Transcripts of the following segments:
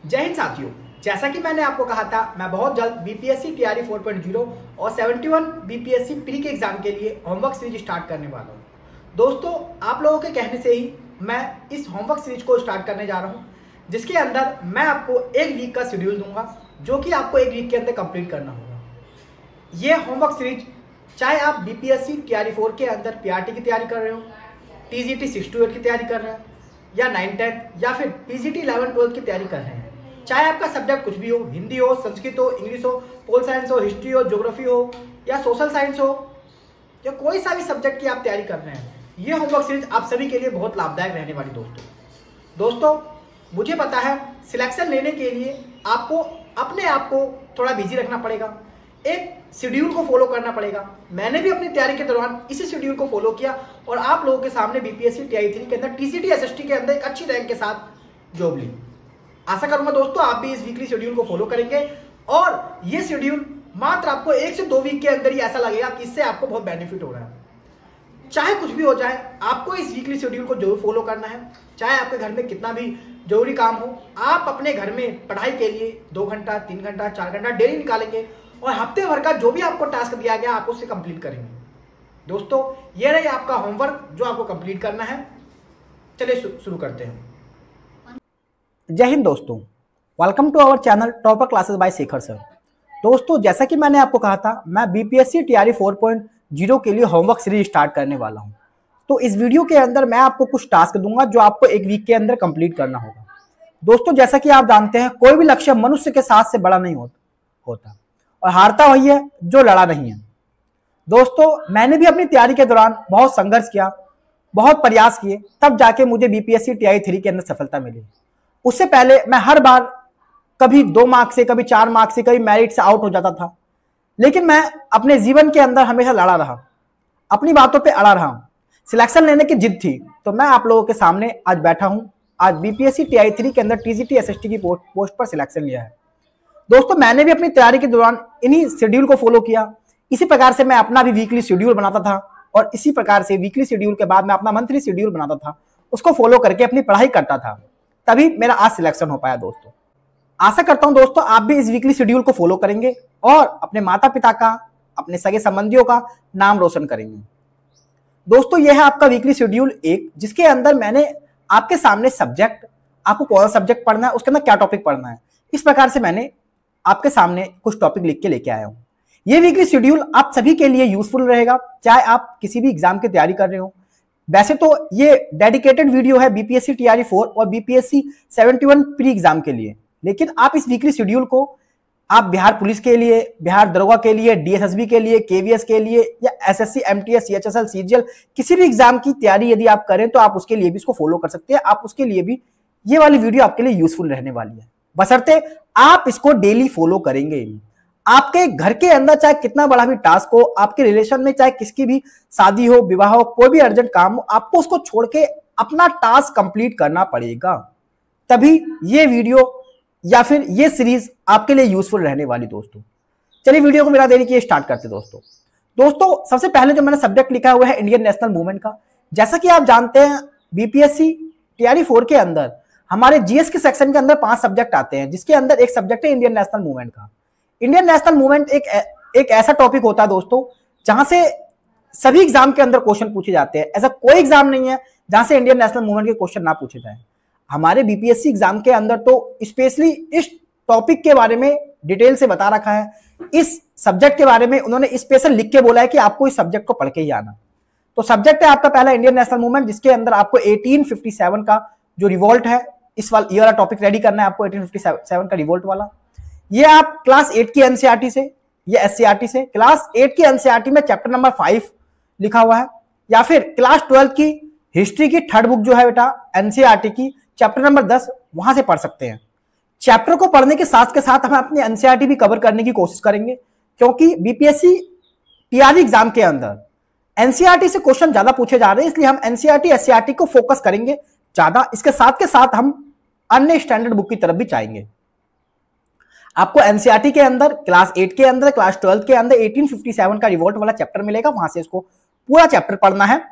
जय हिंद साथियों, जैसा कि मैंने आपको कहा था मैं बहुत जल्द बीपीएससी टीआरई 4.0 और 71 बीपीएससी प्री के एग्जाम के लिए होमवर्क सीरीज स्टार्ट करने वाला हूं। दोस्तों, आप लोगों के कहने से ही मैं इस होमवर्क सीरीज को स्टार्ट करने जा रहा हूं, जिसके अंदर मैं आपको एक वीक का शेड्यूल दूंगा, जो कि आपको एक वीक के अंदर कंप्लीट करना होगा। ये होमवर्क सीरीज चाहे आप बीपीएससी टीआरई 4 के अंदर पीआरटी की तैयारी कर रहे हो, टीजीटी 6 to 8 की तैयारी कर रहे हैं, या 9-10 या फिर पीजीटी 11-12 की तैयारी कर रहे हैं, चाहे आपका सब्जेक्ट कुछ भी हो, हिंदी हो, संस्कृत हो, इंग्लिश हो, पोल साइंस हो, हिस्ट्री हो, ज्योग्राफी हो या सोशल साइंस हो, या कोई सा भी सब्जेक्ट की आप तैयारी कर रहे हैं, ये होमवर्क सीरीज आप सभी के लिए बहुत लाभदायक रहने वाली। दोस्तों मुझे पता है सिलेक्शन लेने के लिए आपको अपने आप को थोड़ा बिजी रखना पड़ेगा, एक शेड्यूल को फॉलो करना पड़ेगा। मैंने भी अपनी तैयारी के दौरान इसी शेड्यूल को फॉलो किया और आप लोगों के सामने बीपीएससी टीआरई 3 के अंदर टीजीटी एसएसटी के अंदर एक अच्छी रैंक के साथ जॉब ली। आशा करूंगा दोस्तों आप भी इस वीकली शेड्यूल को फॉलो करेंगे और ये शेड्यूल मात्र आपको 1 से 2 वीक के अंदर ही ऐसा लगेगा कि इससे आपको बहुत बेनिफिट हो रहा है। चाहे कुछ भी हो जाए, आपको इस वीकली शेड्यूल को जरूर फॉलो करना है। चाहे आपके घर में कितना भी जरूरी काम हो, आप अपने घर में पढ़ाई के लिए 2 घंटा 3 घंटा 4 घंटा डेली निकालेंगे और हफ्ते भर का जो भी आपको टास्क दिया गया आप उससे कंप्लीट करेंगे। दोस्तों ये रही आपका होमवर्क जो आपको कंप्लीट करना है। चलिए शुरू करते हैं। जय हिंद दोस्तों, welcome to our channel topper classes by Shekhar sir. दोस्तों जैसा कि मैंने आपको कहा था, मैं बीपीएससी टीआरई 4.0 के लिए होमवर्क सीरीज स्टार्ट करने वाला हूं। तो इस वीडियो के अंदर मैं आपको कुछ टास्क दूंगा जो आपको एक वीक के अंदर कंप्लीट करना होगा। दोस्तों जैसा कि आप जानते हैं, कोई भी लक्ष्य मनुष्य के साथ से बड़ा नहीं होता और हारता वही है जो लड़ा नहीं है। दोस्तों मैंने भी अपनी तैयारी के दौरान बहुत संघर्ष किया, बहुत प्रयास किए, तब जाके मुझे बीपीएससी टीआरई 3 के अंदर सफलता मिली। उससे पहले मैं हर बार कभी 2 मार्क से, कभी 4 मार्क से, कभी मेरिट से आउट हो जाता था, लेकिन मैं अपने जीवन के अंदर हमेशा लड़ा रहा, अपनी बातों पे अड़ा रहा। सिलेक्शन लेने की जिद थी, तो मैं आप लोगों के सामने आज बैठा हूं। आज बीपीएससी टीआरई 3 के अंदर टीजीटी एसएसटी की पोस्ट पर सिलेक्शन लिया है। दोस्तों मैंने भी अपनी तैयारी के दौरान इन्हीं शेड्यूल को फॉलो किया। इसी प्रकार से मैं अपना भी वीकली शेड्यूल बनाता था और इसी प्रकार से वीकली शेड्यूल के बाद मैं अपना मंथली शेड्यूल बनाता था, उसको फॉलो करके अपनी पढ़ाई करता था, तभी मेरा आज सिलेक्शन हो पाया। दोस्तों आशा करता हूं दोस्तों आप भी इस वीकली शेड्यूल को फॉलो करेंगे और अपने माता पिता का, अपने सगे संबंधियों का नाम रोशन करेंगे। दोस्तों यह है आपका वीकली शेड्यूल 1, जिसके अंदर मैंने आपके सामने सब्जेक्ट, आपको कौन सा सब्जेक्ट पढ़ना है, उसके अंदर क्या टॉपिक पढ़ना है, इस प्रकार से मैंने आपके सामने कुछ टॉपिक लिख के लेके आया हूं। ये वीकली शेड्यूल आप सभी के लिए यूजफुल रहेगा, चाहे आप किसी भी एग्जाम की तैयारी कर रहे हो। वैसे तो ये डेडिकेटेड वीडियो है बीपीएससी टीआरई 4 और बीपीएससी 71 प्री एग्जाम के लिए, लेकिन आप इस वीकली शेड्यूल को आप बिहार पुलिस के लिए, बिहार दरोगा के लिए, डीएसएसबी के लिए, केवीएस के लिए या एसएससी, एमटीएस, सीएचएसएल, सीजीएल किसी भी एग्जाम की तैयारी यदि आप करें तो आप उसके लिए भी इसको फॉलो कर सकते हैं। आप उसके लिए भी ये वाली वीडियो आपके लिए यूजफुल रहने वाली है, बशर्ते आप इसको डेली फॉलो करेंगे। आपके घर के अंदर चाहे कितना बड़ा भी टास्क हो, आपके रिलेशन में चाहे किसकी भी शादी हो, विवाह हो, कोई भी अर्जेंट काम हो, आपको उसको छोड़ के अपना टास्क कंप्लीट करना पड़ेगा, तभी ये वीडियो या फिर ये सीरीज आपके लिए यूजफुल रहने वाली। दोस्तों चलिए वीडियो को बिना देरी किए स्टार्ट करते। दोस्तों सबसे पहले जो मैंने सब्जेक्ट लिखा हुआ है इंडियन नेशनल मूवमेंट का। जैसा कि आप जानते हैं बीपीएससी टीआरई 4 के अंदर हमारे जीएस के सेक्शन के अंदर 5 सब्जेक्ट आते हैं, जिसके अंदर एक सब्जेक्ट है इंडियन नेशनल मूवमेंट का। इंडियन नेशनल मूवमेंट एक ऐसा टॉपिक होता है दोस्तों जहां से सभी एग्जाम के अंदर क्वेश्चन पूछे जाते हैं। ऐसा कोई एग्जाम नहीं है जहां से इंडियन नेशनल मूवमेंट के क्वेश्चन ना पूछे जाए। हमारे बीपीएससी एग्जाम के अंदर तो स्पेशली इस टॉपिक के बारे में डिटेल से बता रखा है, इस सब्जेक्ट के बारे में उन्होंने स्पेशल लिख के बोला है कि आपको इस सब्जेक्ट को पढ़ के ही आना। तो सब्जेक्ट है आपका पहला इंडियन नेशनल मूवमेंट, जिसके अंदर आपको 1857 का जो रिवोल्ट है, इस ये वाला टॉपिक रेडी करना है आपको, 1857 का रिवोल्ट वाला। ये आप क्लास 8 की एनसीईआरटी से, ये एससीईआरटी से, क्लास 8 की एनसीईआरटी में चैप्टर नंबर 5 लिखा हुआ है, या फिर क्लास 12 की हिस्ट्री की 3rd बुक जो है बेटा एनसीईआरटी की, चैप्टर नंबर 10 वहां से पढ़ सकते हैं। चैप्टर को पढ़ने के साथ हम अपनी एनसीईआरटी भी कवर करने की कोशिश करेंगे, क्योंकि बीपीएससी टीआरई एग्जाम के अंदर एनसीईआरटी से क्वेश्चन ज्यादा पूछे जा रहे हैं, इसलिए हम एनसीईआरटी एससीईआरटी को फोकस करेंगे ज्यादा। इसके साथ हम अन्य स्टैंडर्ड बुक की तरफ भी जाएंगे। आपको एनसीईआरटी के अंदर क्लास 8 के अंदर, क्लास 12 के अंदर 1857 का रिवोल्ट वाला चैप्टर मिलेगा, वहां से इसको पूरा चैप्टर पढ़ना है।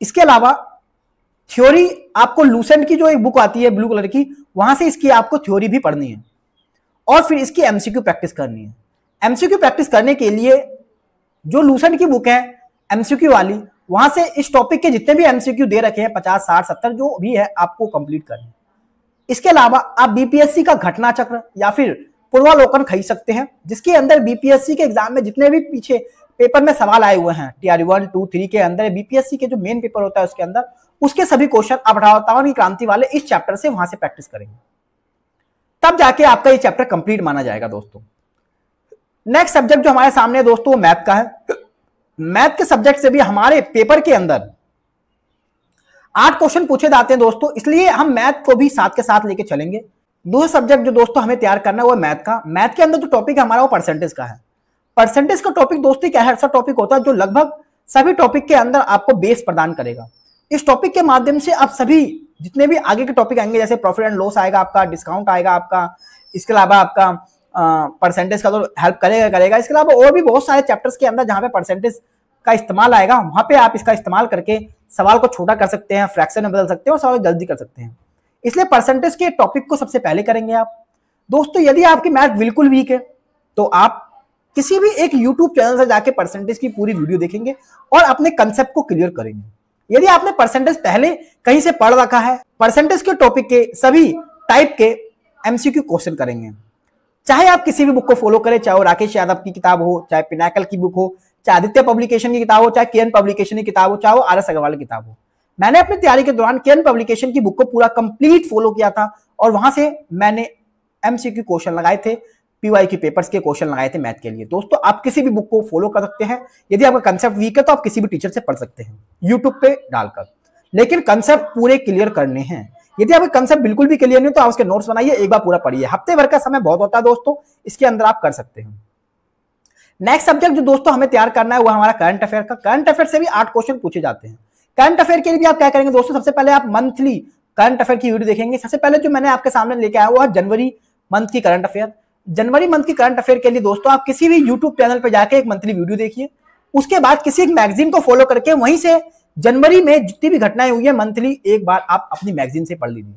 इसके अलावा थ्योरी आपको लूसेंट की जो एक बुक आती है ब्लू कलर की, वहां से इसकी आपको थ्योरी भी पढ़नी है और फिर इसकी एमसीक्यू प्रैक्टिस करनी है। एमसीक्यू प्रैक्टिस करने के लिए जो लूसेंट की बुक है एमसीक्यू वाली, वहां से इस टॉपिक के जितने भी एमसीक्यू दे रखे हैं 50, 60, 70 जो भी है आपको कंप्लीट करना है। इसके अलावा आप बीपीएससी का घटना चक्र या फिर पूर्वालोकन खरीद सकते हैं, जिसके अंदर बीपीएससी के एग्जाम में जितने भी पीछे पेपर में सवाल आए हुए हैं टीआर 1, 2, 3 के अंदर, बीपीएससी के जो मेन पेपर होता है उसके अंदर, उसके सभी क्वेश्चन आप रावतावान की क्रांति वाले इस चैप्टर से वहां से प्रैक्टिस करेंगे, तब जाके आपका ये चैप्टर कंप्लीट माना जाएगा दोस्तों। नेक्स्ट सब्जेक्ट जो हमारे सामने है दोस्तों वो मैथ का है। मैथ के सब्जेक्ट से भी हमारे पेपर के अंदर 8 क्वेश्चन पूछे जाते हैं दोस्तों, इसलिए हम मैथ को भी साथ के साथ लेके चलेंगे। दूसरा सब्जेक्ट जो दोस्तों हमें तैयार करना है वो है मैथ का। मैथ के अंदर जो टॉपिक है हमारा वो परसेंटेज का है। परसेंटेज का टॉपिक दोस्तों एक ऐसा टॉपिक होता है जो लगभग सभी टॉपिक के अंदर आपको बेस प्रदान करेगा। इस टॉपिक के माध्यम से आप सभी जितने भी आगे के टॉपिक आएंगे, जैसे प्रॉफिट एंड लॉस आएगा आपका, डिस्काउंट आएगा आपका, इसके अलावा आपका परसेंटेज का तो हेल्प करेगा। इसके अलावा और भी बहुत सारे चैप्टर्स के अंदर जहां पे परसेंटेज का इस्तेमाल आएगा, वहां पे आप इसका इस्तेमाल करके सवाल को छोटा कर सकते हैं, फ्रैक्शन में बदल सकते हैं और सवाल जल्दी कर सकते हैं। इसलिए परसेंटेज के टॉपिक को सबसे पहले करेंगे आप दोस्तों। यदि आपकी मैथ बिल्कुल वीक है तो आप किसी भी एक यूट्यूब चैनल से जाके परसेंटेज की पूरी वीडियो देखेंगे और अपने कंसेप्ट को क्लियर करेंगे। यदि आपने परसेंटेज पहले कहीं से पढ़ रखा है, परसेंटेज के टॉपिक के सभी टाइप के एमसीक्यू क्वेश्चन करेंगे। चाहे आप किसी भी बुक को फॉलो करें, चाहे वो राकेश यादव की किताब हो, चाहे पिनाकल की बुक हो, चाहे आदित्य पब्लिकेशन की किताब हो, चाहे केएन पब्लिकेशन की किताब हो, चाहे वो आर एस अग्रवाल की किताब हो। मैंने अपनी तैयारी के दौरान केएन पब्लिकेशन की बुक को पूरा कंप्लीट फॉलो किया था और वहां से मैंने एमसीक्यू क्वेश्चन लगाए थे, पीवाई की पेपर्स के क्वेश्चन लगाए थे मैथ के लिए। दोस्तों आप किसी भी बुक को फॉलो कर सकते हैं। यदि आपका कंसेप्ट वीक है तो आप किसी भी टीचर से पढ़ सकते हैं यूट्यूब पे डालकर, लेकिन कंसेप्ट पूरे क्लियर करने हैं। यदि आपका कंसेप्ट बिल्कुल भी क्लियर नहीं तो आप उसके नोट्स बनाइए, एक बार पूरा पढ़िए। हफ्ते भर का समय बहुत होता है दोस्तों, इसके अंदर आप कर सकते हैं। नेक्स्ट सब्जेक्ट जो दोस्तों हमें तैयार करना है वो हमारा करंट अफेयर का। करंट अफेयर से भी 8 क्वेश्चन पूछे जाते हैं। करंट अफेयर के लिए भी आप क्या करेंगे दोस्तों, सबसे पहले आप मंथली करंट अफेयर की वीडियो देखेंगे। सबसे पहले जो मैंने आपके सामने लेके आया वो है जनवरी मंथ की करंट अफेयर। जनवरी मंथ की करंट अफेयर के लिए दोस्तों आप किसी भी यूट्यूब चैनल पर जाके एक मंथली वीडियो देखिए, उसके बाद किसी एक मैगजीन को फॉलो करके वहीं से जनवरी में जितनी भी घटनाएं हुई है मंथली एक बार आप अपनी मैगजीन से पढ़ लीजिए।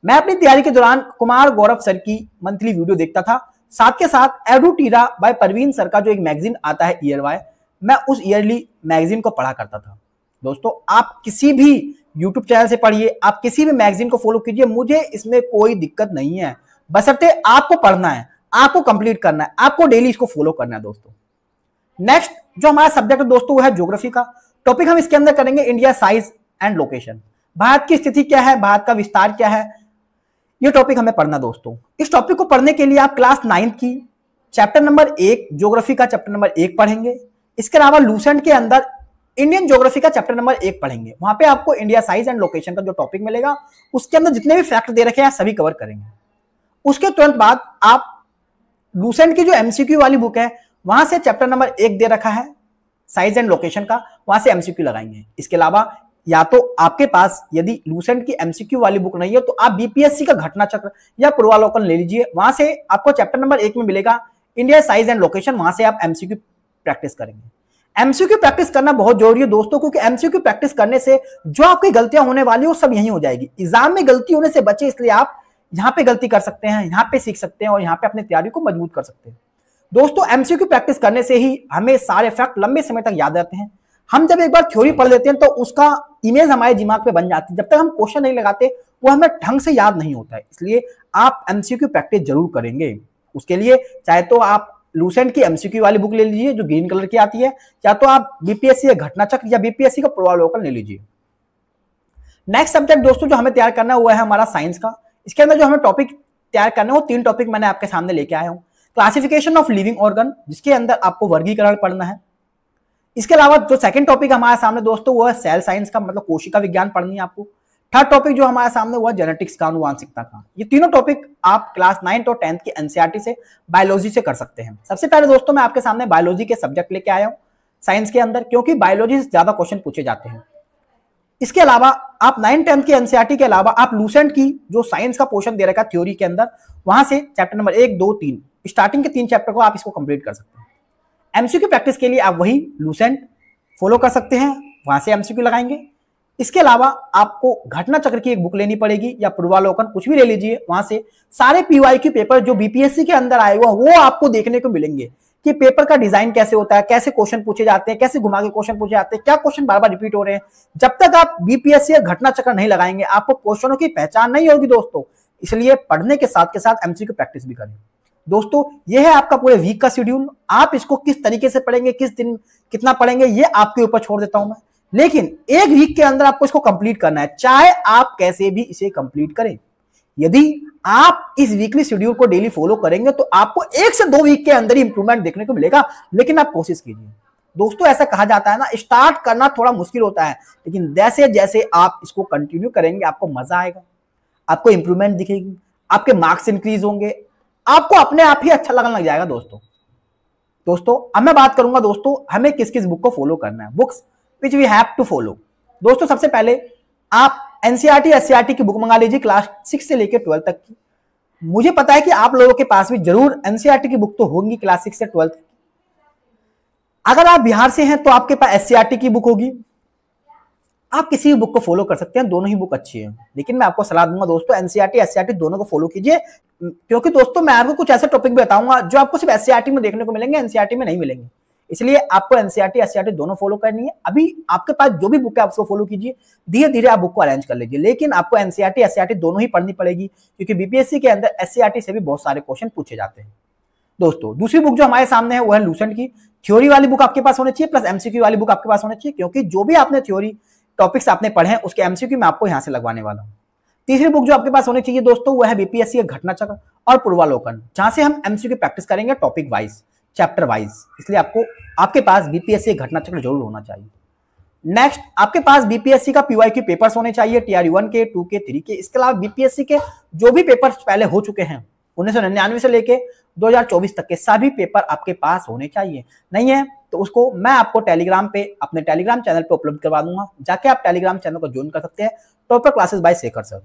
मैं अपनी तैयारी के दौरान कुमार गौरव सर की मंथली वीडियो देखता था, साथ के साथ एडुटीरा बाय परवीन सर का जो एक मैगजीन आता है ईयर वाई, मैं उस ईयरली मैगजीन को पढ़ा करता था। दोस्तों आप किसी भी यूट्यूब चैनल से पढ़िए, आप किसी भी मैगजीन को फॉलो कीजिए, मुझे इसमें कोई दिक्कत नहीं है, बशर्ते आपको पढ़ना है, आपको कंप्लीट करना है, आपको डेली इसको फॉलो करना है दोस्तों। नेक्स्ट जो हमारा सब्जेक्ट है दोस्तों वो है ज्योग्राफी का टॉपिक। हम इसके अंदर करेंगे India size and location. Bharat की स्थिति क्या है, भारत का विस्तार क्या है, ये टॉपिक हमें पढ़ना दोस्तों। इस टॉपिक को पढ़ने के लिए आप क्लास 9 की चैप्टर नंबर 1 ज्योग्राफी का चैप्टर नंबर 1 पढ़ेंगे। इसके अलावा लूसेंट के अंदर इंडियन ज्योग्राफी का चैप्टर नंबर 1 पढ़ेंगे। वहां पे आपको इंडिया साइज एंड लोकेशन का जो टॉपिक मिलेगा उसके अंदर जितने भी फैक्ट दे रखे हैं सभी कवर करेंगे। उसके तुरंत बाद आप लूसेंट की जो एमसीक्यू वाली बुक है वहां से चैप्टर नंबर 1 दे रखा है साइज एंड लोकेशन का, वहां से एमसीक्यू लगाएंगे। इसके अलावा या तो आपके पास यदि लूसेंट की एमसीक्यू वाली बुक नहीं है तो आप बीपीएससी का घटना चक्र या पूर्वालोकन ले लीजिए, वहां से आपको चैप्टर नंबर 1 में मिलेगा इंडिया साइज एंड लोकेशन, वहां से आप एमसीक्यू प्रैक्टिस करेंगे। एमसीक्यू प्रैक्टिस करना बहुत जरूरी है दोस्तों, क्योंकि एमसीक्यू प्रैक्टिस करने से जो आपकी गलतियां होने वाली है वो सब यही हो जाएगी। एग्जाम में गलती होने से बचे, इसलिए आप यहाँ पे गलती कर सकते हैं, यहाँ पे सीख सकते हैं और यहाँ पे अपनी तैयारी को मजबूत कर सकते हैं। दोस्तों एमसीक्यू प्रैक्टिस करने से ही हमें सारे फैक्ट लंबे समय तक याद रहते हैं। हम जब एक बार थ्योरी पढ़ लेते हैं तो उसका इमेज हमारे दिमाग पे बन जाती है, जब तक हम क्वेश्चन नहीं लगाते वो हमें ढंग से याद नहीं होता है। इसलिए आप एमसीक्यू प्रैक्टिस जरूर करेंगे। उसके लिए चाहे तो आप लूसेंट की एमसीक्यू वाली बुक ले लीजिए जो ग्रीन कलर की आती है, या तो आप बीपीएससी का घटना चक्र या बीपीएससी का पूर्वालोकन ले लीजिए। नेक्स्ट सब्जेक्ट दोस्तों जो हमें तैयार करना हुआ है हमारा साइंस का। इसके अंदर जो हमें टॉपिक तैयार करना है वो 3 टॉपिक मैंने आपके सामने लेके आया हूं। क्लासिफिकेशन ऑफ लिविंग ऑर्गन, जिसके अंदर आपको वर्गीकरण पढ़ना है। इसके अलावा जो सेकंड टॉपिक हमारे सामने दोस्तों वो है सेल साइंस का, मतलब कोशिका विज्ञान पढ़नी है आपको। थर्ड टॉपिक जो हमारे सामने हुआ जेनेटिक्स का, आनुवांशिकता का। ये तीनों टॉपिक आप क्लास 9 और 10 की एनसीईआरटी से बायोलॉजी से कर सकते हैं। सबसे पहले दोस्तों मैं आपके सामने बायोलॉजी के सब्जेक्ट लेके आया हूँ साइंस के अंदर, क्योंकि बायोलॉजी से ज्यादा क्वेश्चन पूछे जाते हैं। इसके अलावा आप 9-10 की एनसीईआरटी के अलावा आप लूसेंट की जो साइंस का पोर्शन दे रखा है थ्योरी के अंदर, वहां से चैप्टर नंबर 1, 2, 3 स्टार्टिंग के 3 चैप्टर को आप इसको कंप्लीट कर सकते हैं। एमसीक्यू प्रैक्टिस के लिए आप वही लूसेंट फॉलो कर सकते हैं, वहां से एमसीक्यू लगाएंगे। इसके अलावा आपको घटना चक्र की एक बुक लेनी पड़ेगी या पूर्वालोकन, कुछ भी ले लीजिए, वहां से सारे पीवाईक्यू पेपर जो बीपीएससी के अंदर आएगा वो आपको देखने को मिलेंगे कि पेपर का डिजाइन कैसे होता है, कैसे क्वेश्चन पूछे जाते हैं, कैसे घुमा के क्वेश्चन पूछे जाते हैं, क्या क्वेश्चन बार बार रिपीट हो रहे हैं। जब तक आप बीपीएससी या घटना चक्र नहीं लगाएंगे आपको क्वेश्चनों की पहचान नहीं होगी दोस्तों। इसलिए पढ़ने के साथ एमसीक्यू प्रैक्टिस भी करें। दोस्तों ये है आपका पूरे वीक का शेड्यूल। आप इसको किस तरीके से पढ़ेंगे, किस दिन कितना पढ़ेंगे, ये आपके ऊपर छोड़ देता हूं मैं, लेकिन एक वीक के अंदर आपको इसको कंप्लीट करना है, चाहे आप कैसे भी इसे कंप्लीट करें। यदि आप इस वीकली शेड्यूल को डेली फॉलो करेंगे तो आपको 1 से 2 वीक के अंदर ही इंप्रूवमेंट देखने को मिलेगा, लेकिन आप कोशिश कीजिए। दोस्तों ऐसा कहा जाता है ना, स्टार्ट करना थोड़ा मुश्किल होता है, लेकिन जैसे जैसे आप इसको कंटिन्यू करेंगे आपको मजा आएगा, आपको इंप्रूवमेंट दिखेगी, आपके मार्क्स इंक्रीज होंगे, आपको अपने आप ही अच्छा लगने लग जाएगा। दोस्तों अब मैं बात करूंगा दोस्तों हमें किस किस बुक को फॉलो करना है, books which we have to follow. दोस्तों सबसे पहले आप एनसीईआरटी एससीईआरटी की बुक मंगा लीजिए क्लास 6 से लेकर 12 तक की। मुझे पता है कि आप लोगों के पास भी जरूर एनसीईआरटी की बुक तो होगी क्लास 6 से 12 की। अगर आप बिहार से हैं तो आपके पास एससीईआरटी की बुक होगी, आप किसी भी बुक को फॉलो कर सकते हैं, दोनों ही बुक अच्छी है, लेकिन मैं आपको सलाह दूंगा दोस्तों एनसीईआरटी एससीईआरटी दोनों को फॉलो कीजिए, क्योंकि दोस्तों मैं आपको कुछ ऐसे टॉपिक बताऊंगा जो आपको सिर्फ एससीईआरटी में देखने को मिलेंगे, एनसीईआरटी में नहीं मिलेंगे। इसलिए आपको एनसीईआरटी एससीईआरटी दोनों फॉलो करनी है। अभी आपके पास जो भी बुक है आप उसको फॉलो कीजिए, धीरे धीरे आप बुक को अरेंज कर लीजिए, लेकिन आपको एनसीईआरटी एससीईआरटी दोनों ही पढ़नी पड़ेगी, क्योंकि बीपीएससी के अंदर एससीईआरटी से भी बहुत सारे क्वेश्चन पूछे जाते हैं। दोस्तों दूसरी बुक जो हमारे सामने है वो है लूसेंट की। थ्योरी वाली बुक आपके पास होनी चाहिए, प्लस एमसीक्यू वाली बुक आपके पास होनी चाहिए, क्योंकि जो भी आपने थ्योरी टॉपिक्स आपने पढ़े हैं उसके एमसीक्यू मैं आपको यहां से लगवाने वाला हूं। तीसरी बुक जो आपके पास होनी चाहिए दोस्तों वो है बीपीएससी का घटना चक्र और पूर्वालोकन, जहां से हम एमसीक्यू प्रैक्टिस करेंगे टॉपिक वाइज, चैप्टर वाइज। इसलिए आपके पास बीपीएससी घटना चक्र जरूर होना चाहिए। नेक्स्ट आपके पास बीपीएससी का पीवाईक्यू पेपर्स होने चाहिए, टीआरयू 1 के, 2 के, 3 के। इसके अलावा बीपीएससी के जो भी पेपर्स पहले हो चुके हैं 1999 से लेके 2024 तक के सभी पेपर आपके पास होने चाहिए। नहीं है तो उसको मैं आपको टेलीग्राम पे अपने टेलीग्राम चैनल पे उपलब्ध करवा दूंगा, जाके आप टेलीग्राम चैनल को ज्वाइन कर सकते हैं, topper classes by Shekhar sir.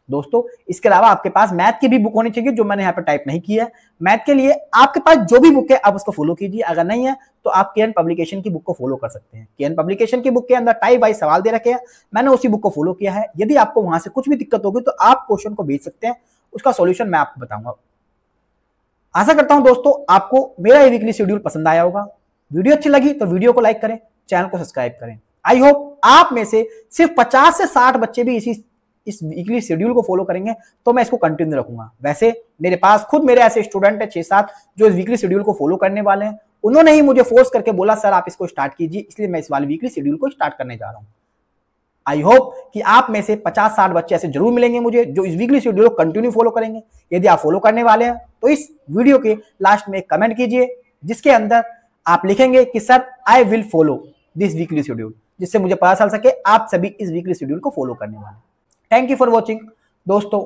दोस्तों इसके अलावा आपके पास मैथ की भी बुक होनी चाहिए, जो मैंने यहाँ पे टाइप नहीं की है। मैथ के लिए आपके पास जो भी बुक है आप उसको फॉलो कीजिए, अगर नहीं है तो आप केएन पब्लिकेशन की बुक को फॉलो कर सकते हैं। केएन पब्लिकेशन की बुक के अंदर टाइप वाइज सवाल दे रखे हैं, मैंने उसी बुक को फॉलो किया है। यदि आपको वहां से कुछ भी दिक्कत होगी तो आप क्वेश्चन को भेज सकते हैं, उसका सॉल्यूशन मैं आपको बताऊंगा। आशा करता हूं दोस्तों आपको मेरा ये वीकली शेड्यूल पसंद आया होगा। वीडियो अच्छी लगी तो वीडियो को लाइक करें, चैनल को सब्सक्राइब करें। आई होप आप में से सिर्फ 50 से 60 बच्चे भी इस वीकली शेड्यूल को फॉलो करेंगे तो मैं इसको कंटिन्यू रखूंगा। वैसे मेरे पास खुद मेरे ऐसे स्टूडेंट है 6-7 जो इस वीकली शेड्यूल को फॉलो करने वाले हैं, उन्होंने ही मुझे फोर्स करके बोला सर आप इसको स्टार्ट कीजिए, इसलिए मैं इस वाले वीकली शेड्यूल को स्टार्ट करने जा रहा हूं। आई होप कि आप में से 50-60 बच्चे ऐसे जरूर मिलेंगे मुझे जो इस वीकली शेड्यूल को कंटिन्यू फॉलो करेंगे। यदि आप फॉलो करने वाले हैं तो इस वीडियो के लास्ट में एक कमेंट कीजिए जिसके अंदर आप लिखेंगे कि sir I will follow this weekly schedule, जिससे मुझे पता चल सके आप सभी इस वीकली शेड्यूल को फॉलो करने वाले। थैंक यू फॉर वॉचिंग दोस्तों।